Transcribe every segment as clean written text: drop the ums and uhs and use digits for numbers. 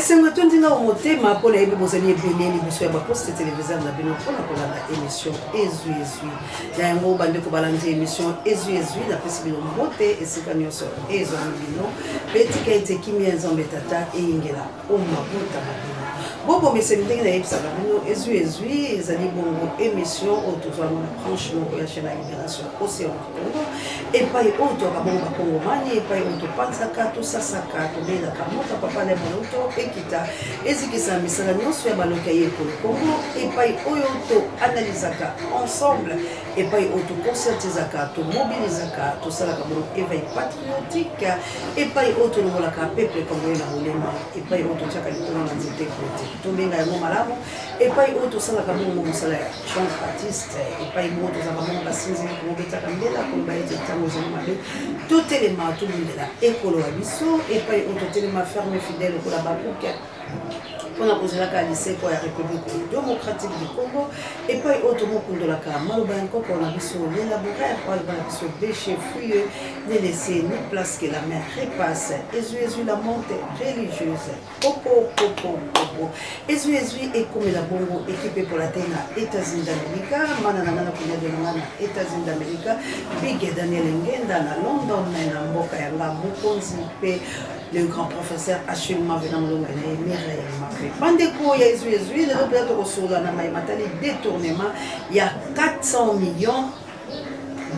esengo tondinga omotema pona yebe bozali ebeleli biso ya baposte téléviseur na bino pona kolanda émission ezwi ya yango bandeko balandi émission ezwi napesi bino mbote esika nyonso ezwami bino betika ete kimia nzambe tata eyingela omabuta mabino bobo mesemi ndenge nayebisaka bino ezwi ezali bongo émission oyo tozwama na branche moko ya chaîne ya libération océan congo epai oyo toyaka bongo bakongomani epai oyo topanzaka tosasaka tobelaka mota papa na baloto ekita ezikisa misala nyonso ya baloka ye ekolo kongo epai oyo toanalizaka ensemble epai oyo toconcertizaka tomobilizaka tosalaka bongo éveil patriotique epai oyo tolongolaka peuple congolais na molema epai oyo totiaka litolo na nzete kote tobenga yango malamu epai oyo tosalaka bongo mosala ya Jean Baptiste epai bongo tozalaka bongo basinzeli komobetaka mbela koloba ete ntango ezali mabe totelema tobundela ekolo ya biso epai oyo totelema ferme fidèle kola babuka mpona kozelaka liseko ya république démocratique du congo epai oyo tomokundolaka maloba ya nkoko na biso l'élaboraire aloba na biso béché fouilleux ne laisser ni place que la mer repasse ezwi la monte religieuse popo ezwi ekomela bongo équipe epola te na états-unis d'amérique mana na ngana kunyado na ngana états-unis d'amérique big daniel ngenda na london na mboka yanga mokonzi mpe le grand professeur acheminement venant de Mireille Mafé. Bandeko ya ezwi lelo pela tokosola na mai matali détournement il y a 400 millions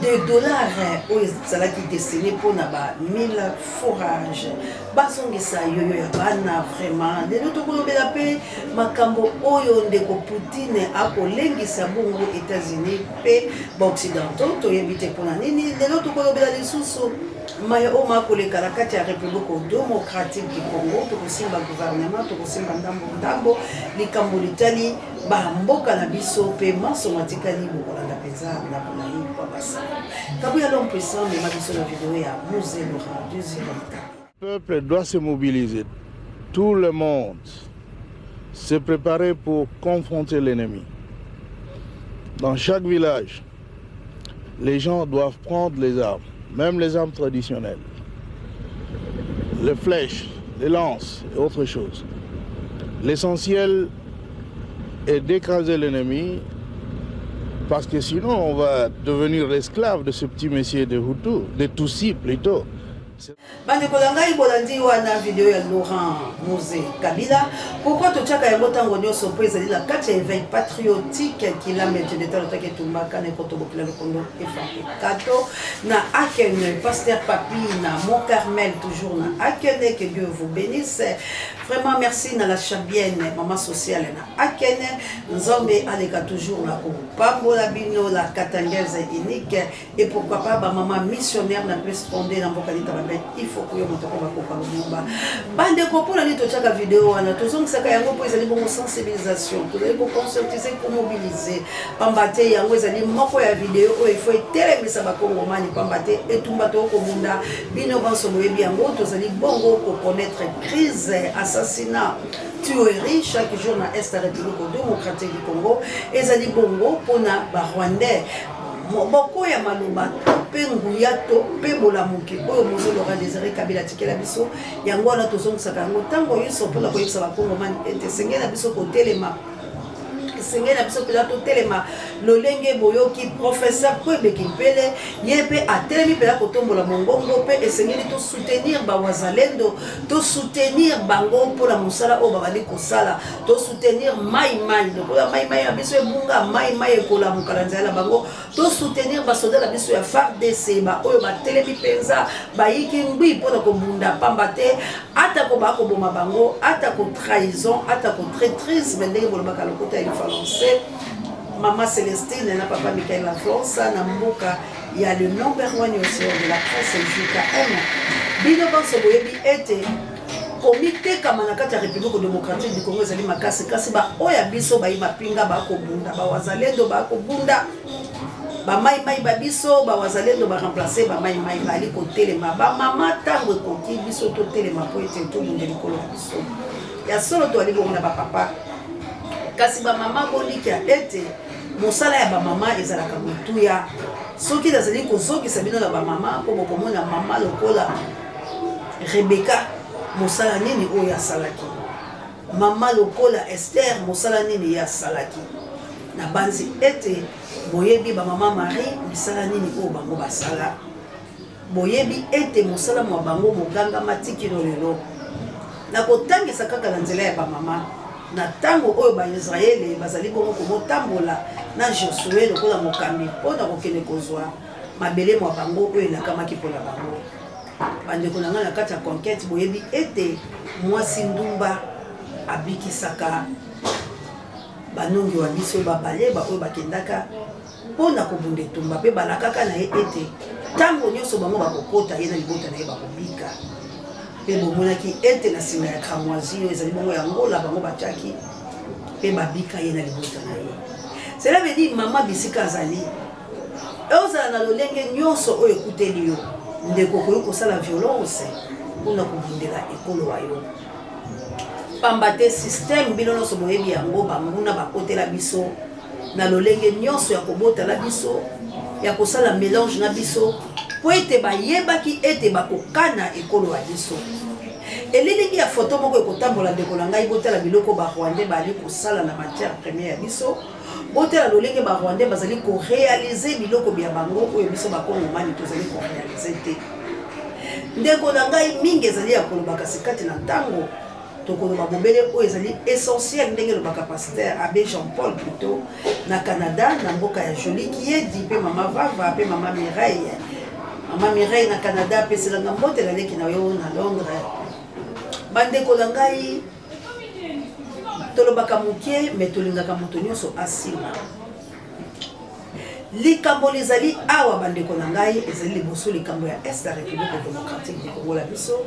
de dollars aux salaki destiné pour naba 1000 forages. Basongisa yoyo ya bana vraiment. Lelo tokolobela pe makambo oyo ndeko Poutine akolengisa bongo États-Unis pe occidentaux to yebite pona nini lelo tokolobela lisusu maya oma koleka na kati ya république démocratique du Congo tokosimba gouvernement tokosimba ndambo likambo litali bamboka na biso pe maso matikali bokolanda penza na bolayi kwa basa kabuya l'homme puissant mais ma biso la vidéo ya Mosé Laurent Désiré. Le peuple doit se mobiliser, tout le monde se préparer pour confronter l'ennemi. Dans chaque village, les gens doivent prendre les armes, même les armes traditionnelles, les flèches, les lances et autres choses. L'essentiel est d'écraser l'ennemi parce que sinon on va devenir l'esclave de ce petit messier de Hutu, de Tutsi plutôt. Bandeko langai bolandi wana vidéo ya Laurent Mosé Kabila pourquoi tochaka yango tango nyonso po ezali la kati ya éveil patriotique qui la mette de temps que tumbaka ne koto bokila le kondo efampe kato na Akene pasteur Papi na Mont Carmel toujours na Akene que Dieu vous bénisse vraiment merci na la chabienne maman sociale na Akene nzombe aleka toujours na ko pambola bino la katangeze unique et pourquoi pas ba maman missionnaire na plus fondé na mbokalita il faut que vous ayez bande kopona ni tochaka vidéo wana tozongisaka yango po ezali bongo sensibilisation tozali ko conscientiser ko mobiliser pambate yango ezali moko ya vidéo oyo il faut etelemisa bakongomani pambate etumba to ko munda bino banso boyebi yango tozali bongo ko connaître crise assassinat tuerie chaque jour na est république démocratique du Congo ezali bongo pona ba rwandais moboko ya maloba pe nguya to pe bolamuki oyo Mosé Laurent Désiré Kabila tikela biso yango wana tozongisaka yango tango yiso mpona koyebisa bakongomani ete sengela biso kotelema sengela biso pela totelema lolenge boyoki professeur Kwebe Kimpele yepe atelemi pela kotombola mongongo pe esengeli to soutenir ba wazalendo to soutenir bango mpona mosala oyo babali kosala to soutenir mai lokola mai ya biso ebunga mai ekola mokala nzala bango to soutenir ba soldat na biso ya FARDC ba oyo batelemi penza bayiki ngwi mpona kobunda pamba te ata ko bakoboma bango ata ko trahison ata ko traîtrise ndenge bolobaka lokota ya français Maman Célestine na papa Michael La France na mboka ya le number 1 aussi de la presse JKM bino banso boyebi ete comité kamana kati ya République démocratique du Congo ezali makasi kasi ba oya biso ba imapinga ba ko bunda ba wazalendo ba ko bunda ba mai ba biso ba wazalendo ba remplacer ba mai bali ko telema ba mama tango koki biso to telema po ete to bunda likolo biso ya solo to ali bonga ba papa kasi ba mama boliki ya ete mosala ya ba mama ezalaka mutuya soki nazali kozokisa bino na ba mama po bokomona mama lokola Rebecca mosala nini oyo asalaki Maman lokola Esther mosala nini ya salaki na banzi ete boyebi ba maman Marie misala nini o bango basala boyebi ete mosala mwa bango moganga matiki lelo na kotangisa kaka na nzela ya ba mama na tango oyo ba Israeli bazali bongo komotambola na Josué lokola mokambi pona kokende kozwa mabele mwa bango oyo elakamaki mpona bango bandeko na ngai na kati ya conquête boyebi ete mwasi ndumba abikisaka banongi wa biso babaleba oyo bakendaka mpona kobunda etumba mpe balakaka na ye ete ntango nyonso bango bakokota ye na libota na ye bakobika mpe bomonaki ete na nsima ya cramoisi oyo ezali bongo ya ngola bango batiaki mpe babika ye na libota na ye. Cela veut dire mama bisika azali ozala na lolenge nyonso oyo ekuteli yo ndeko koyo kosala violence mpona kobundela ekolo wa yo pamba te système bino nyonso boyebi yango banguna bakotela biso na lolenge nyonso ya kobotala biso ya kosala mélange na biso po ete bayebaki ete bakokana ekolo ya biso. Elilingi ya foto moko ekotambola ndeko na ngai botala biloko barwandais bali kosala na matière première ya biso botala lolenge barwandais bazali koréalize biloko bya bango oyo biso bakongomani tozali koréalize te. Ndeko na ngai mingi ezali ya kolobaka sikati na ntango tokoloba bobele oyo ezali essentiel ndenge lobaka pasteur abbé Jean-Paul plutôt na Canada na mboka ya Jolie Kiedi mpe mama Vava mpe mama Mireille. Mama Mireille na Canada apeselanga mbotela leki na yo na Londres. Bandeko na ngai tolobaka mokie me tolingaka moto nyonso asima likambo lezali awa bandeko na ngai ezali liboso likambo ya Est la République démocratique du Congo la biso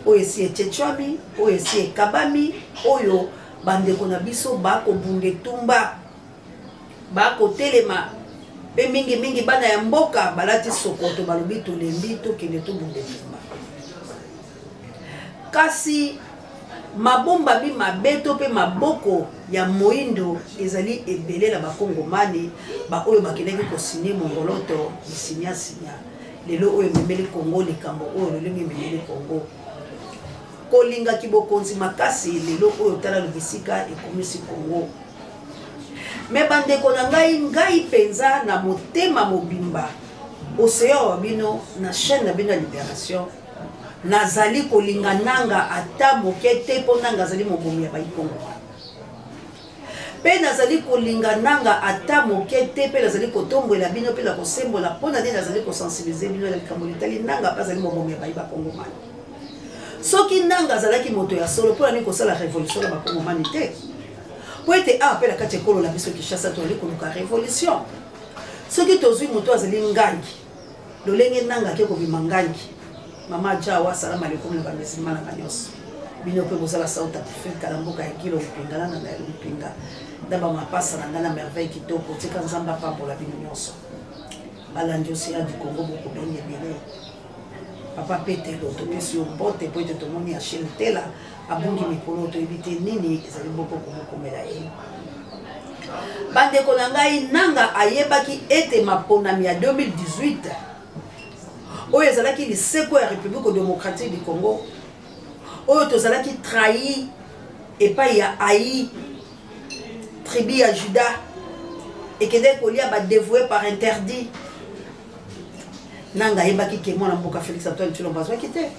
oyo esi echechwami oyo esi ekabami oyo bandeko na biso bakobunda etumba bakotelema mpe mingi bana ya mboka balati sokoto balobi tolembi tokende tobunda etumba kasi mabomba bi mabeto pe maboko ya moindo ezali ebele na bakongomani ba oyo bakendaki kosigner mongoloto isinya lelo oyo memeli Congo likambo oyo lelo memeli Congo kolinga kibokonzi makasi lelo oyo tala lobisika ekomisi Congo. Me bandeko na ngai penza na motema mobimba océan wa bino na chaîne na bino ya Libération nazali kolinga nanga ata moke te mpo nanga azali mobomi ya baikongo mpe nazali kolinga nanga ata moke te mpe nazali kotombola bino mpe na kosembola mpo na nde nazali kosensibilize bino na likambo litali nanga mpe azali mobomi ya bai bakongomani. Soki nanga azalaki moto ya solo mpo na nini kosala révolution na bakongomani te po ete awa mpe na kati ekolo na biso Kinshasa tozali koluka révolution. Soki tozwi moto azali ngangi lolenge nanga ake kobima ngangi mama jawa salam alaikum na bamizima na banyoso bino pe bozala South Africa na mboka ya kilo mpinga na na mpinga ndaba mapasa na ngana merveille kitoko tika nzamba pambola bino nyonso balandi osia du Congo boko benye bele papa Petelo topesi yo mbote po ete tomoni Achille Tela abungi mikolo toyebi te nini ezali boko komokomela ye. Bandeko na ngai nanga ayebaki ete maponami ya 2018 oyo ezalaki liseko ya République démocratique du Congo oyo tozalaki trahi epai ya Aï tribu ya Juda ekende kolia badévoué par interdit nanga ayebaki ke mwana mboka Félix Antoine Tshilombo azwaki te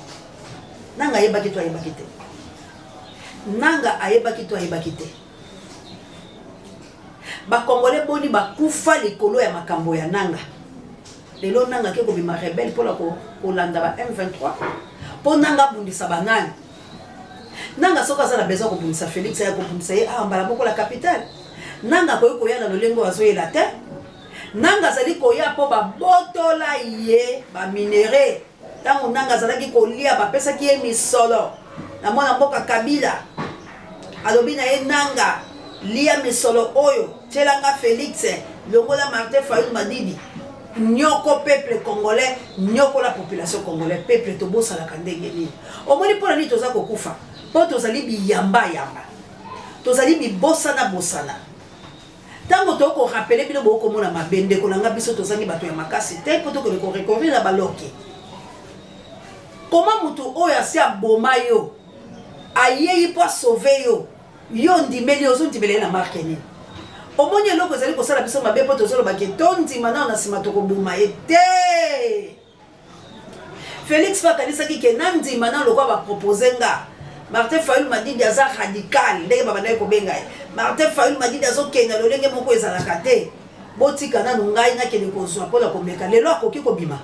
nanga ayebaki to ayebaki te nanga ayebaki to ayebaki te bakongole boni bakufa likolo ya makambo ya nanga lelo nanga ke kobima rebelle mpona kolanda ba M23 mpo nanga bundisa banani nanga soki aza na besoin kobundisa Félix ya kobundisa ye awa mbala moko la capitale nanga koyi koya na lolengo azoyela te nanga azali koya mpo babotola ye baminere ntango nanga azalaki kolia bapesaki ye misolo na mwana mboka Kabila alobi na ye nanga lia misolo oyo tielanga Félix longola Martin Fayulu Madidi nyoko peuple congolais nyoko la population congolais peuple tobosalaka ndenge nini omoni mpona nini toza kokufa mpo tozali biyamba tozali bibosana ntango tokorapele bino bokomona mabendeko na nga biso tozangi bato ya makasi te mpo tokende korekouvrir na baloke koma mutu oyo asi aboma yo ayei mpo asauve yo yo ndimeli ozo ndimeli na marque ni omoni eloko ezali kosala biso mabe po tozoloba ke tondima na na nsima tokobuma ete Félix bakanisaki ke na ndima na lokwa bapropose nga Martin Fayulu Madidi aza radical ndenge babandaki kobenga ye Martin Fayulu Madidi azokenda lolenge moko ezalaka te botika nanu ngai nakende kozwa mpona komeka lelo akoki kobima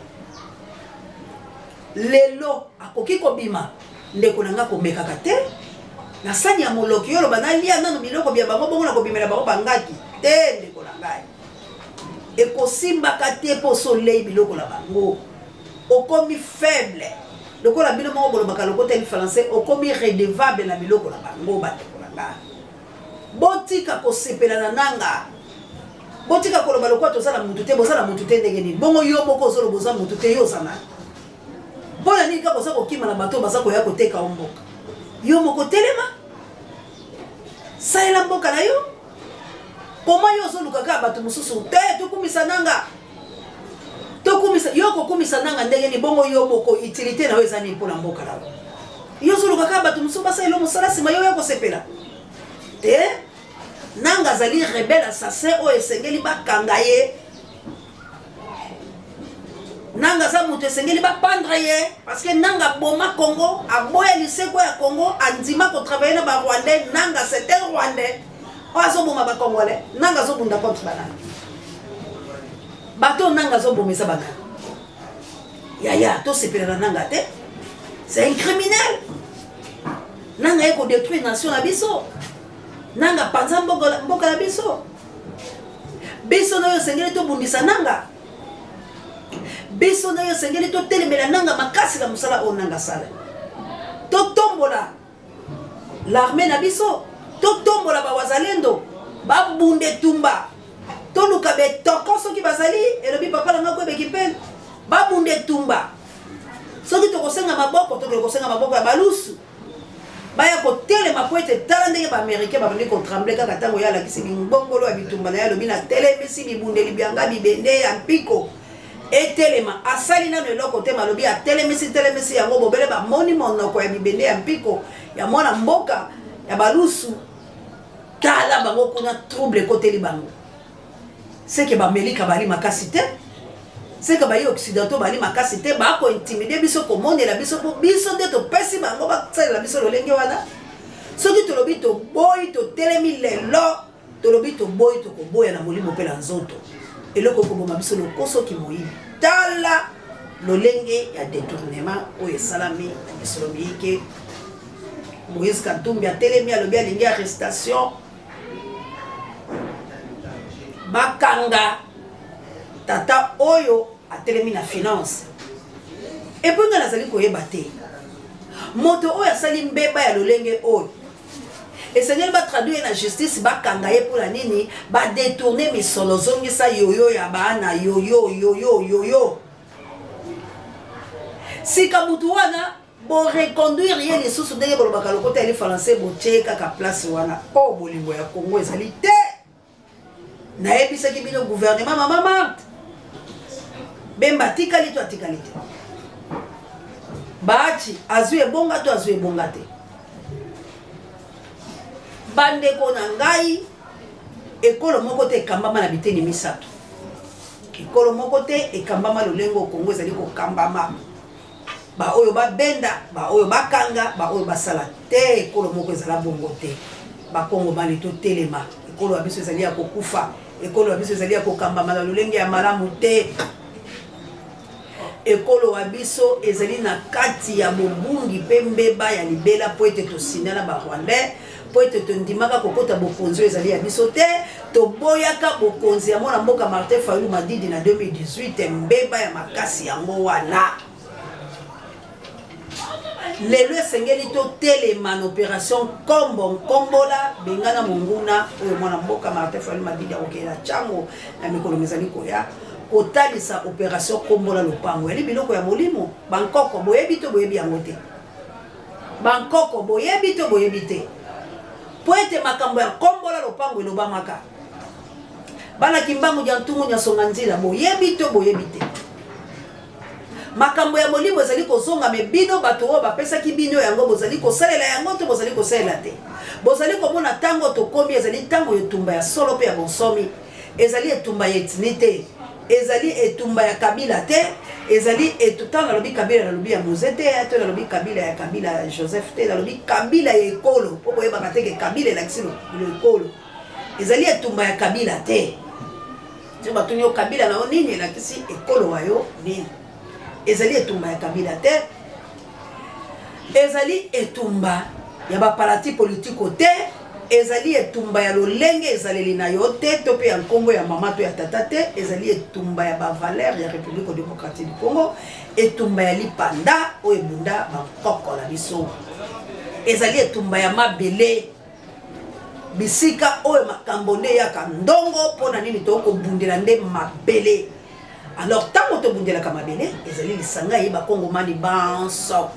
lelo akoki kobima ndeko na nga komekaka te na sani ya moloki yo loba nalia nanu biloko bya bango bongo na kobimela bango bangaki te ndeko na ngai ekosimbaka te po soleil biloko na bango okomi faible lokola bino moko bolobaka lokota ni français okomi redevable na biloko na bango bandeko na ngai botika kosepela na nanga botika koloba lokwa tozala mutu te bozala mutu te ndenge nini bongo yo moko ozoloba oza mutu te yo oza nani mpona nini kaka oza kokima na bato baza koya koteka o mboka yo moko telema salela mboka na yo koma yo ozoluka kaka bato mosusu te tokumisa nanga tokumisa yo kokumisa nanga ndenge ni bongo yo moko utilité na yo eza nini mpona mboka na yo ozoluka kaka bato mosusu basalela mosala nsima yo ya kosepela te nanga azali rebelle assassin oyo esengeli bakanga ye nanga za moto esengeli bapandre ye parce que nanga boma Congo aboya liseko ya Congo andima kotravaille na barwandais nanga c'est un rwandais oyo azoboma bacongolais nanga azobunda contre banana bato nanga azobomesa banana yaya tosepela na nanga te c'est un criminel nanga ye kodétruire nation na biso nanga panza mboka na biso biso na yo esengeli tobundisa nanga biso na yo esengeli totelemela nanga makasi na mosala oyo nanga sala totombola l'armée na biso totombola bawazalendo babunde tumba toluka betoko soki bazali elobi papa nanga koyebeki mpene babunde tumba soki tokosenga maboko tokele kosenga maboko ya balusu baya kotelema po ete tala ndenge baaméricain babandi kotremble kaka ntango ye alakisi bimbongolo ya bitumba na ye alobi na telemisi bibundeli byanga bibende ya mpiko etelema asali nano eloko te malobi atelemisi yango bobele bamoni monoko ya bibende ya mpiko ya mwana mboka ya balusu tala bango kuna trouble ekoteli bango seke bamelika bali makasi te seke bayi occidentaux bali makasi te bakointimide biso komondela biso po biso nde topesi bango basalela biso lolenge wana soki tolobi toboyi totelemi lelo tolobi toboyi tokoboya na molimo mpe na nzoto eloko koboma biso lokoso ki moyibi tala lolenge ya détournement oyo esalami na biso lobi ke Moïse Katumbi atelemi alobi alingi arrestation bakanga tata oyo atelemi na finance epuis nga nazali koyeba te moto oyo asali mbeba ya lolenge oyo esengeli batraduire na justice bakanga ye mpona nini badetourne misolo zongisa yoyo ya baana yoyo sika mutu wana boreconduire ye lisusu ndenge bolobaka lokota yali français botie kaka place wana oyo bolingo ya Congo ezali te nayebisaki bino gouvernement mama Marthe bemba atikali to atikali te bachi azwi ebonga to azwi ebonga te bandeko na ngai ekolo moko te ekambama na biteni misato ekolo moko te ekambama lolengo Congo ezali kokambama ba oyo babenda ba oyo bakanga ba oyo basala te ekolo moko ezala bongo te bakongo bani to telema ekolo ya biso ezali ya kokufa ekolo ya biso ezali ya kokambama na lolenge ya malamu te ekolo wa biso ezali na kati ya bobungi pe mbeba ya libela po ete tosina na barwandais po ete tondimaka kokota bokonzi oyo ezali ya biso te toboyaka bokonzi ya mwana mboka Martin Fayulu Madidi na 2018 mbeba ya makasi yango wana lelo esengeli totelema na opération kombola bengana monguna oyo mwana mboka Martin Fayulu Madidi akokela ntango na mikolo mezali koya kotalisa opération kombola lopango yali biloko ya molimo bankoko boyebi to boyebi yango te bankoko boyebi to boyebi te po ete makambo ya kombola lopango elobamaka bana kimbangu ya ntungu nyasonga nzila boyebi to boyebi te makambo ya molimo ezali kozonga me bino bato oyo bapesaki bino yango bozali kosalela yango to bozali kosalela te bozali komona ntango tokomi ezali ntango etumba ya solo mpe ya bonsomi ezali etumba ya etini te ezali etumba ya kabila te ezali etutan nalobi kabila nalobi ya moze te to nalobi kabila ya kabila ya Joseph te nalobi kabila ya ekolo mpo boyebaka teke kabila elakisi ekolo ezali etumba ya kabila te so batuni yo kabila na yo nini elakisi ekolo wa yo nini ezali etumba ya kabila te ezali etumba ya baparati politiko te ezali etumba ya lolenge ezaleli na yo te to pe ya nkombo ya mama to ya tata te ezali etumba ya bavaler ya République démocratique du Congo etumba ya lipanda oyo ebunda bakoko na biso ezali etumba ya mabele bisika oyo makambo nde yaka ndongo mpona nini tokobundela nde mabele alors ntango tobundelaka mabele ezali lisanga ye bakongomani banso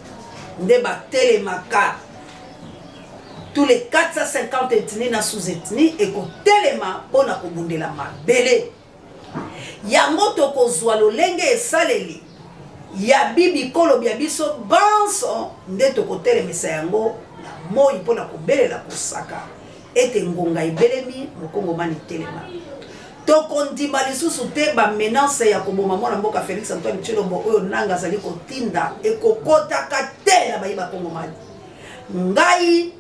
nde batelemaka tous les 450 ethnies na sous-ethnie ekotelema mpona kobundela mabele yango tokozwa lolenge esaleli ya bibikolo bya biso banso nde tokotelemisa yango na moi mpona kobelela kosaka ete ngonga ebelemi mokongomani telema tokondima lisusu te bamenance ya koboma mwana mboka Félix Antoine Tshilombo oyo nanga azali kotinda ekokotaka te na bayi bakongomani ngai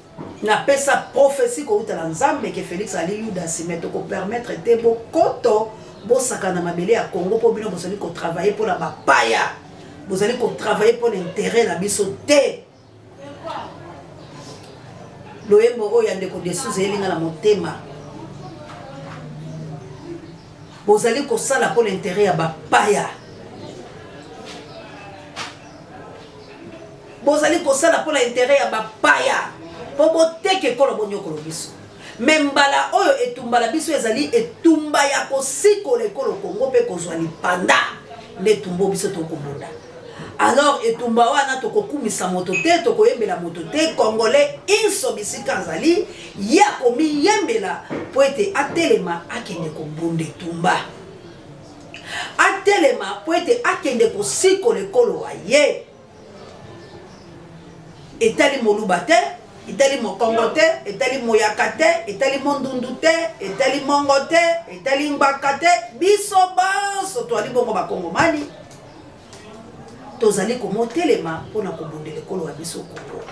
napesa prophétie kouta na nzambe ke Félix ali yudasi me tokopermettre te bokoto bosaka na mabele ya Congo mpo bino bozali kotravaille mpona bapaya bozali kotravaille mpona intérêt na biso te loyembo oyo ya ndeko desuze elinga na motema bozali kosala mpona intérêt ya bapaya bozali kosala mpona intérêt ya bapaya mpo boteke ekolo bonyokolo biso me mbala oyo etumbala biso ezali etumba ya kosikola ekolo Kongo mpe kozwa lipanda nde etumba biso tokobunda alors etumba wana tokokumisa moto te tokoyembela moto te congolais inso bisika azali ya komiyembela po ete atelema akende kobunda etumba atelema po ete akende kosikola ekolo wa ye etali moluba te etali mokongo te etali moyaka te etali mondundu te etali mongo te etali ngbaka te biso banso toali bongo bakongomani tozali komotelema mpona kobundela ekolo ya biso Kongo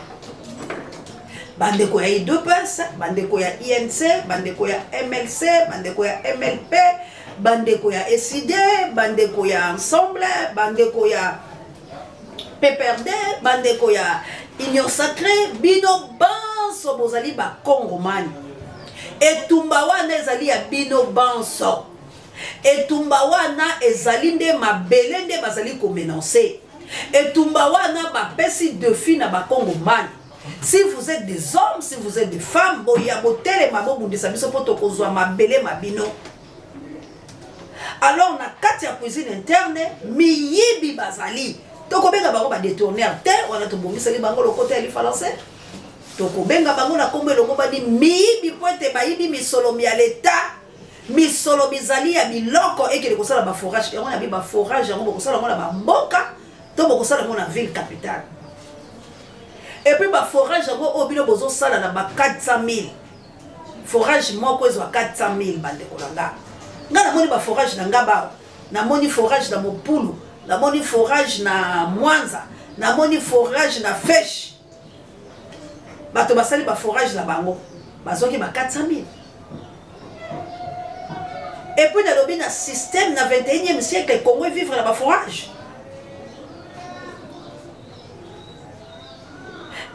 bandeko ya UDPS bandeko ya INC bandeko ya MLC bandeko ya MLP bandeko ya SID bandeko ya Ensemble bandeko ya PPRD bandeko ya Union Sacrée bino banso bozali bakongomani etumba wana ezali ya bino banso etumba wana ezali nde mabele nde bazali komenonce etumba wana bapesi défi na bakongomani si vous êtes des hommes si vous êtes des femmes boya botelema bobundisa biso mpo tokozwa mabele mabino alors na kati ya cuisine interne miyibi bazali tokobenga bango badétourneur te wana tobongiseli bango lokota ya lifalancé tokobenga bango na kombo elongo bani miyibi po ete bayibi misolomi ya leta misolo bizali ya biloko ekele kosala baforage yango na bi baforage yango bokosala yango na bamboka to bokosala yango na ville capitale et puis baforage yango oyo bino bozosala na ba 400 000 forage moko ezwa 400 000 bandeko na nga nga namoni baforage na nga bao namoni forage na Mopulu namoni forage na Mwanza namoni forage na Fesh bato basali ba forage na bango bazoki ba 400 000 et puis nalobi na système na 21e siècle Congo vivre na ba forage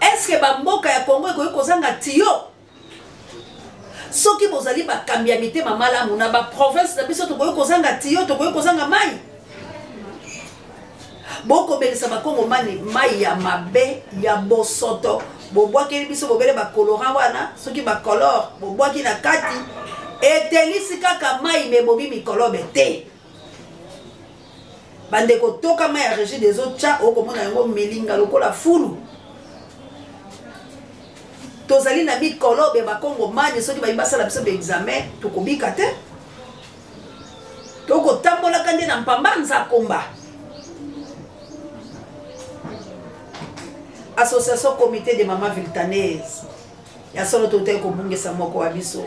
est-ce que ba mboka ya Congo ekoki kozanga tiyo soki bozali bakambi ya mitema malamu na ba province na biso tokoki kozanga tiyo tokoki kozanga mai bokobelisa bakongomani mai ya mabe ya bosoto bobwakeli biso bobele bakolorant wana soki bacolore bobwaki na kati etelisi kaka mai mebobi mikolobe te bandeko toka mai ya régie des eaux tcha okomona yango milinga lokola fulu tozali na mikolobe bakongomani soki bayi basala biso baexamen tokobika te tokotambolaka nde na mpamba nzakomba association comité de maman viltanaise ya solo tote ko bungesa moko wa biso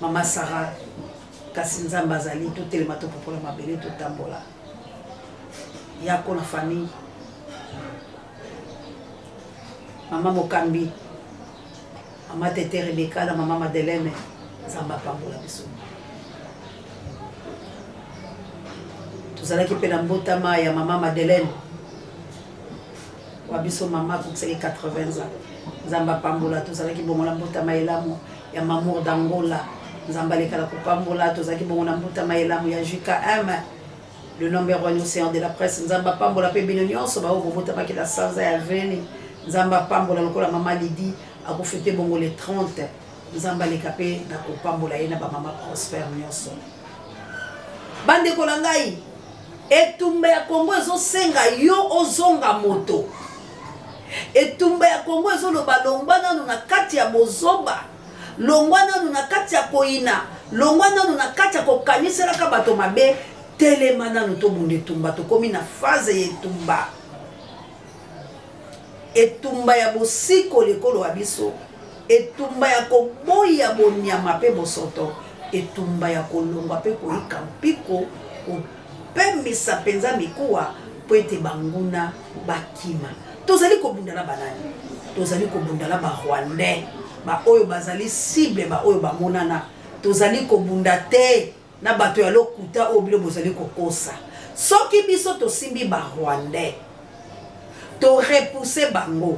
mama Sarah kasi nzamba azali totelema topopola mabele totambola yako na famille mama Mokambi mama Tete Rebecca na mama Madeleine nzamba pambola biso tozalaki pe na mbotama ya mama Madeleine wabiso mama kusaki 80 ans nzamba pambola tozalaki bongo na mbotama elamu ya mamour d'Angola nzamba lekala kupambola tozalaki bongo na mbotama elamu ya JKM le numéro 1 océan de la presse nzamba pambola pe bino nyonso ba obotama ki la sanza ya veni nzamba pambola lokola mama Lidi akufete bongo le 30 nzamba lekape na kupambola yena ba mama Prosper nyonso bande kolangai etumba ya Kongo ezosenga yo ozonga moto etumba ya Kongo ezoloba longwa nanu na kati ya bozoba longwa nanu na kati ya koina longwa nanu na kati ya kokaniselaka bato mabe telema nanu tobunda etumba tokomi na phase ya etumba ya bosiko lekolo wa biso etumba ya koboya bonyama pe bosoto etumba ya kolongwa pe koyika mpiko kopemisa penza mikuwa po ete banguna bakima tozali kobunda na banani tozali kobunda na barwandais ba oyo bazali cible ba oyo bamonana tozali kobunda te na bato ya lokuta oyo bilo bozali kokosa soki biso tosimbi barwandais to repousser bango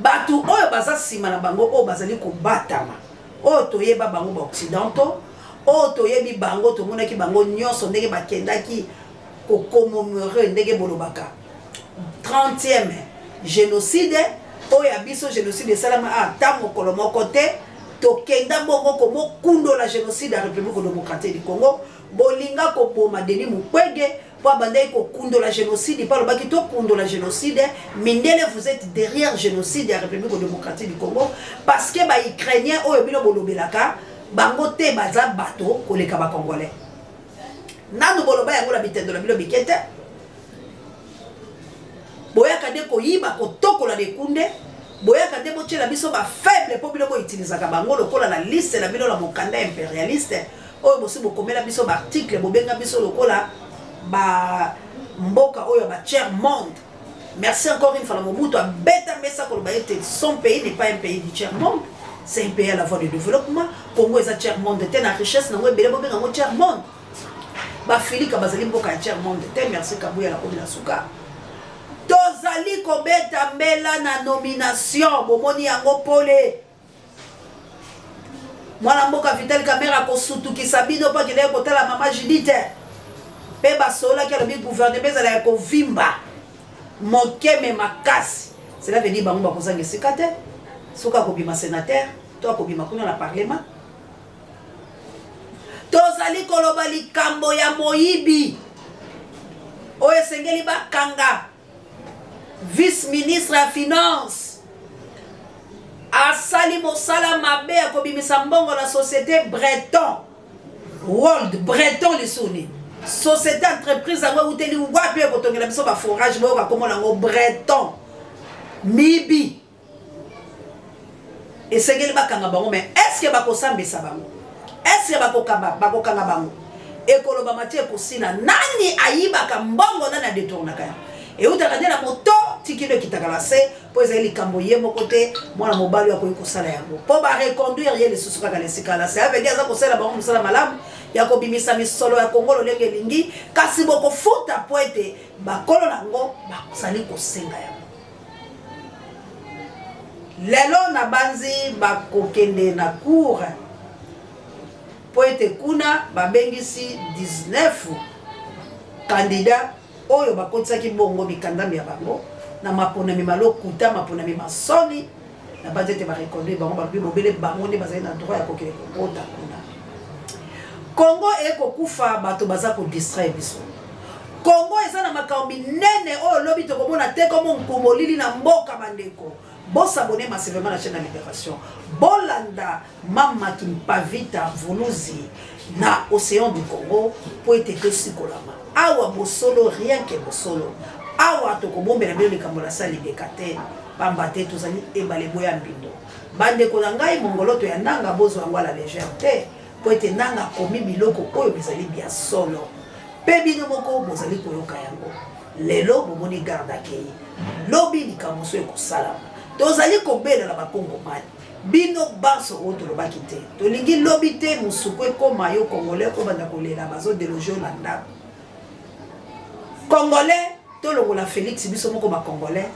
bato oyo baza nsima na bango oyo bazali kobatama oyo toyeba bango ba occidentaux oyo toyebi bango tomonaki bango nyonso ndenge bakendaki kokomomore ndenge bolobaka 30e génocide oyo ya biso génocide esalama ata mokolo moko te tokenda bongo komokunda la génocide ya République démocratique du Congo bolinga koboma Denis Mukwege po abandaki kokunda la génocide pa lobaki tokunda la génocide mindele vous êtes derrière génocide ya République démocratique du Congo parce que ba ukrainien oyo bino bolobelaka bango te baza bato koleka ba congolais nanu boloba yango la bitendo la bilo bikete boyaka de koyiba kotokola de kunde boyaka de bochela biso ba faible po bilo bo utilisaka bango lokola la liste la bilo la mokanda impérialiste oyo bosi bokomela biso ba article bobenga biso lokola ba mboka oyo ba tiers monde. Merci encore une fois la Mobutu a bêta messa koloba ete son pays n'est pas un pays du tiers monde, c'est un pays à la voie de développement. Congo est un tiers monde te na richesse nango ebele bobenga ngo tiers monde ba filika bazali mboka ya tiers monde te. Merci Kabuya la komina suka tozali kobeta mbela na nomination bomoni yango pole mwana mboka Vital Kamerhe kosutukisa bino pa kile kotala mama Judith pe basola ki alobi gouvernement ezala ya kovimba mokeme makasi cela veut dire bango bakozanga esika te soka kobima sénateur to akobima kuna na parlement tozali koloba likambo ya moyibi oyo esengeli bakanga vice-ministre ya finance asali mosala mabe ya kobimisa mbongo na société Breton World Breton lisuni société entreprise yango uteli wapi ekotongela biso ba forage boyo bakomona yango Breton mibi esengeli bakanga bango mais est-ce que bakosambisa bango est-ce que bakokanga bango ekoloba matie kosina nani ayibaka mbongo nani adetournaka yango eutaka nde na moto tikilo ekitaka na se po ezali likambo ye moko te mwana mobali akoki kosala yango mpo bareconduire ye lisusu kaka na esika na se avedi aza kosala bango mosala malamu ya kobimisa misolo ya Kongo lolenge elingi kasi bokofuta po ete bakolo nango bazali kosenga yango lelo na banzi bakokende na cour po ete kuna babengisi 19 candidat oyo bakotisaki bongo bikandami ya bango na maponami malokuta maponami masoni na banzi ete bareconduire bango babi bobele bango nde bazali na droit ya kokende kokota kuna Congo ekokufa bato baza ko distraire biso Congo eza na makambi nene oyo lobi tokomona te komo nkumolili na mboka bandeko bosabone massivement na chaîne de Libération bolanda mama Kimpavita Vuluzi na océan du Congo po ete tosikola awa bosolo rien que bosolo awa tokobombela bino likambo la sali bekate pamba te tozali ebale boya mbindo bandeko na ngai mongolo to ya nanga bozo yango la légèreté po ete nanga komi biloko oyo bizali bia solo pe bino moko bozali koyoka yango lelo bomoni garde akei lobi likambo so ekosalama tozali kobelela bakongomani bino baso oyo tolobaki te tolingi lobi te mosuku ekoma yo congolais obanda kolela bazodeloge na ndako congolais tolongola Félix biso moko bacongolais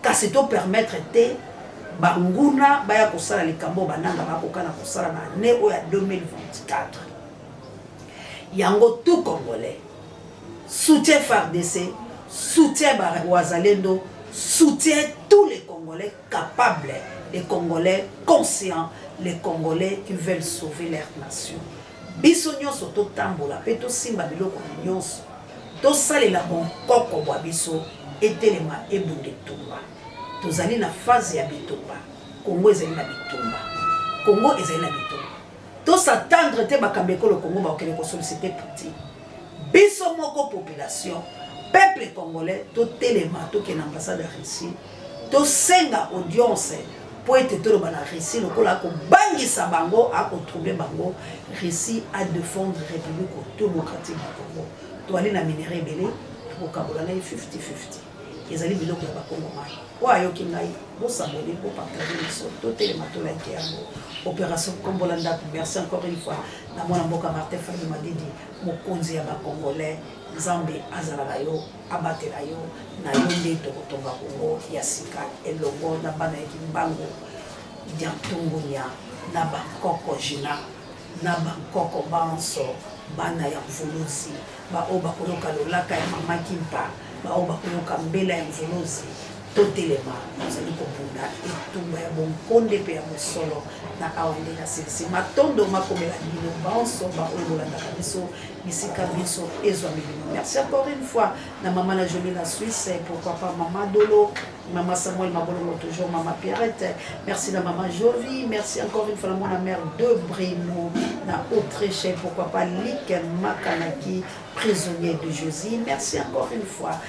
kasi topermettre te banguna baya kosala likambo bananga bakokana kosala na ane oyo ya 2024 yango tout congolais soutien FARDC soutien Wazalendo soutien tous les congolais capables, les congolais conscients, les congolais qui veulent sauver leur nation biso nyonso totambola pe tosimba biloko nyonso tosalela bonkoko bwa biso etelema ebunde tumba tozali na phase ya bitumba Congo ezali na bitumba Congo ezali na bitumba tosatendre te bakambe ekolo Congo bakokende kosollicite Poutine biso moko population peuple congolais totelema tokende ambassade ya Russie tosenga audience po ete toloba na Russie lokola akobangisa bango akotrouble bango Russie à défendre République démocratique du Congo toali na minere ebele tokokabola na 50-50 ezali biloko ya bakongomani oyo ayoki ngai bosabone bopartage biso totelema tolaki yango opération kombola ndako merci encore une fois na mwana mboka Martin Fayulu Madidi mokonzi ya bakongolais nzambe azala yo abatela yo na yo nde tokotonga Kongo ya sika elongo na bana ya kimbango diantungunya na bakoko jina na bakoko banso bana ya mvuluzi bao bakoyoka lolaka ya mama kimpa bao bakoyoka mbela ya mvuluzi totelema tozali kobunda etumba ya bonkonde pe ya mosolo na awande na silisi matondo makomela bino banso baoyo bolandaka biso bisika biso ezwa milimo merci encore une fois na mama la jolie la Suisse pourquoi pas mama Dolo Maman Samuel Mabolongo toujours, Maman Pierrette. Merci la Maman Jovi. Merci encore une fois la mon mère de Brimo, na Autriche, pourquoi pas Lik Makanaki, prisonnier de Josie. Merci encore une fois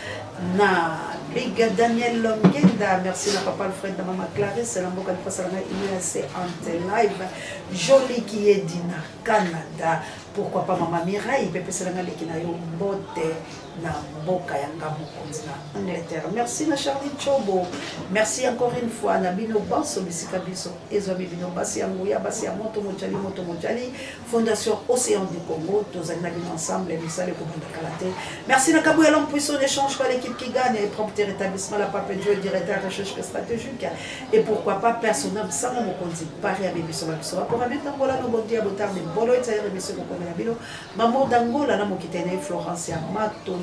na Big Daniel Longenda. Merci la papa Alfred de Maman Clarisse. La Mboka de Passalanga INC Ante Live. Jolie qui est d'Ina Canada. Pourquoi pas Maman Mireille, Pepe Salanga Lekinayo Bote. Na mboka yanga mokonzi na Angleterre. Merci na Charlie Chobo. Merci encore une fois na bino banso bisika biso ezwa bino basi yanguya basi ya moto mojali Fondation Océan du Congo tozali na bino ensemble misale ko banda kalate. Merci na Kabou Yalom puissant échange par l'équipe qui gagne et prompte rétablissement la Pape Dieu directeur recherche stratégique et pourquoi pas personnel sama mokonzi pari ya biso biso pour mettre Angola no bondi ya botar de bolo et biso ko komela bino maman d'Angola na mokitene Florence ya Mato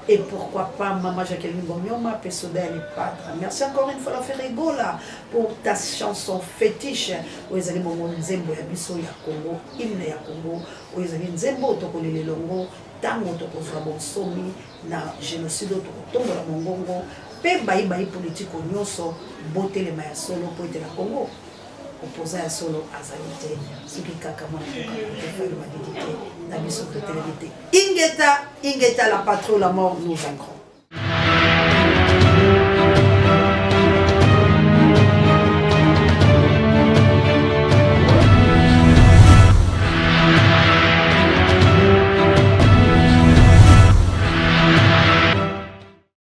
et pourquoi pas Maman Jacqueline Gomioma, Pesoda et les Padres. Merci encore une fois la Ferregola pour ta chanson fétiche. Où ils allaient mon Nzembo ya biso ya Congo, hymne ya Congo. Où ils allaient Nzembo toko lele longo, tango toko zwa bonsomi na génocide toko tongo la mongongo. Pe bayi politique nyonso bote le maya solo po ete la Congo. Opposé à solo azalité, ce qui kaka mona pour le validité, la mission de télévité. Ingeta la patrouille, la mort, nous vaincrons.